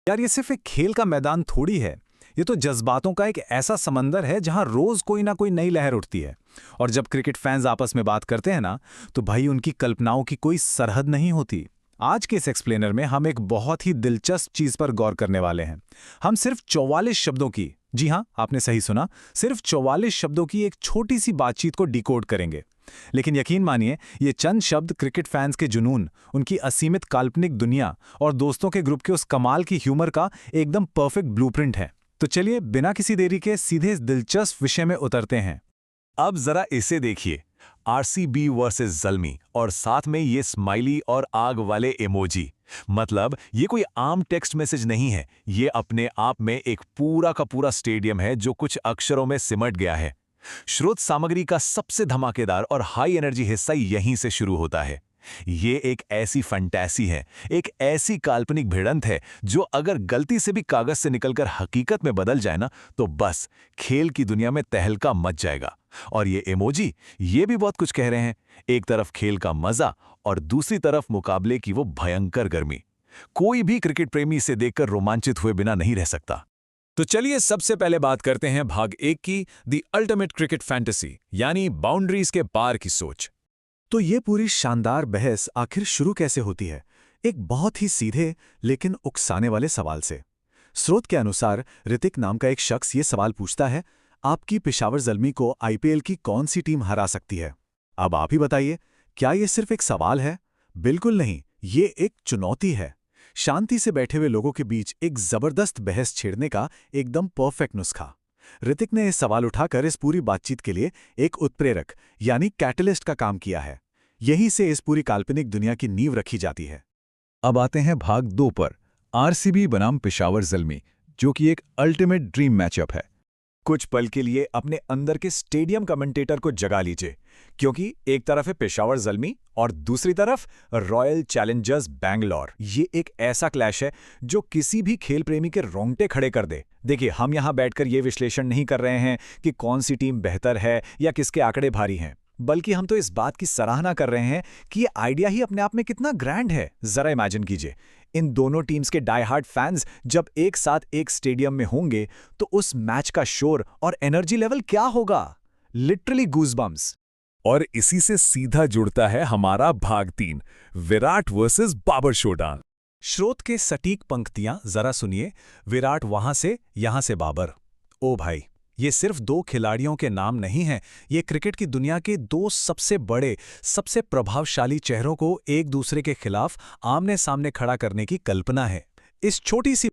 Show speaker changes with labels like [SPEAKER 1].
[SPEAKER 1] यार ये सिर्फ एक खेल का मैदान थोड़ी है। ये तो जज्बातों का एक ऐसा समंदर है जहां रोज कोई ना कोई नई लहर उठती है। और जब क्रिकेट फैंस आपस में बात करते हैं ना, तो भाई उनकी कल्पनाओं की कोई सरहद नहीं होती। आज के इस एक्सप्लेनर में हम एक बहुत ही दिलचस्प चीज पर गौर करने वाले हैं। हम सिर्फ 44 शब्दों की, जी हां आपने सही सुना, सिर्फ 44 शब्दों की एक छोटी सी बातचीत को डिकोड करेंगे। लेकिन यकीन मानिए, ये चंद शब्द क्रिकेट फैंस के जुनून, उनकी असीमित काल्पनिक दुनिया और दोस्तों के ग्रुप के उस कमाल की ह्यूमर का एकदम परफेक्ट ब्लूप्रिंट है। तो चलिए बिना किसी देरी के सीधे इस दिलचस्प विषय में उतरते हैं।
[SPEAKER 2] अब जरा इसे देखिए, आरसीबी वर्सेस ज़ल्मी और साथ में ये स्माइली और आग वाले इमोजी। मतलब ये कोई आम टेक्स्ट मैसेज नहीं है, ये अपने आप में एक पूरा का पूरा स्टेडियम है जो कुछ अक्षरों में सिमट गया है। श्रोत सामग्री का सबसे धमाकेदार और हाई एनर्जी हिस्सा यहीं से शुरू होता है। ये एक ऐसी फंटेसी है, एक ऐसी काल्पनिक भिड़ंत है जो अगर गलती से भी कागज से निकलकर हकीकत में बदल जाए ना, तो बस खेल की दुनिया में तहलका मच जाएगा। और ये इमोजी, ये भी बहुत कुछ कह रहे हैं। एक तरफ खेल का मजा और दूसरी तरफ मुकाबले की वो भयंकर गर्मी। कोई भी क्रिकेट प्रेमी इसे देखकर रोमांचित हुए बिना नहीं रह सकता।
[SPEAKER 1] तो चलिए सबसे पहले बात करते हैं भाग 1 की, द अल्टीमेट क्रिकेट फैंटेसी, यानी बाउंड्रीज के पार की सोच। तो ये पूरी शानदार बहस आखिर शुरू कैसे होती है? एक बहुत ही सीधे लेकिन उकसाने वाले सवाल से। स्रोत के अनुसार ऋतिक नाम का एक शख्स ये सवाल पूछता है, आपकी पेशावर ज़ल्मी को आईपीएल की कौन सी टीम हरा सकती है? अब आप ही बताइए, क्या ये सिर्फ एक सवाल है? बिल्कुल नहीं, ये एक चुनौती है। शांति से बैठे हुए लोगों के बीच एक जबरदस्त बहस छेड़ने का एकदम परफेक्ट नुस्खा। ऋतिक ने यह सवाल उठाकर इस पूरी बातचीत के लिए एक उत्प्रेरक यानी कैटलिस्ट का काम किया है। यहीं से इस पूरी काल्पनिक दुनिया की नींव रखी जाती है।
[SPEAKER 2] अब आते हैं भाग 2 पर, आरसीबी बनाम पेशावर ज़ल्मी, जो कि एक अल्टीमेट ड्रीम मैचअप है।
[SPEAKER 3] कुछ पल के लिए अपने अंदर के स्टेडियम कमेंटेटर को जगा लीजिए, क्योंकि एक तरफ है पेशावर ज़ल्मी और दूसरी तरफ रॉयल चैलेंजर्स बैंगलोर। ये एक ऐसा क्लैश है जो किसी भी खेल प्रेमी के रोंगटे खड़े कर दे। देखिए, हम यहां बैठकर ये विश्लेषण नहीं कर रहे हैं कि कौन सी टीम बेहतर है या किसके आंकड़े भारी हैं, बल्कि हम तो इस बात की सराहना कर रहे हैं कि ये आइडिया ही अपने आप में कितना ग्रैंड है। जरा इमेजिन कीजिए, इन दोनों टीम्स के डाई हार्ड फैंस जब एक साथ एक स्टेडियम में होंगे तो उस मैच का शोर और एनर्जी लेवल क्या होगा? Literally goosebumps.
[SPEAKER 2] और इसी से सीधा जुड़ता है हमारा भाग 3, विराट वर्सेस बाबर शोडान।
[SPEAKER 1] स्रोत के सटीक पंक्तियां जरा सुनिए, विराट वहां से यहां से बाबर। ओ भाई, ये सिर्फ दो खिलाड़ियों के नाम नहीं हैं, ये क्रिकेट की दुनिया के दो सबसे बड़े, सबसे प्रभावशाली चेहरों को एक दूसरे के खिलाफ आमने सामने खड़ा करने की कल्पना है। इस छोटी सी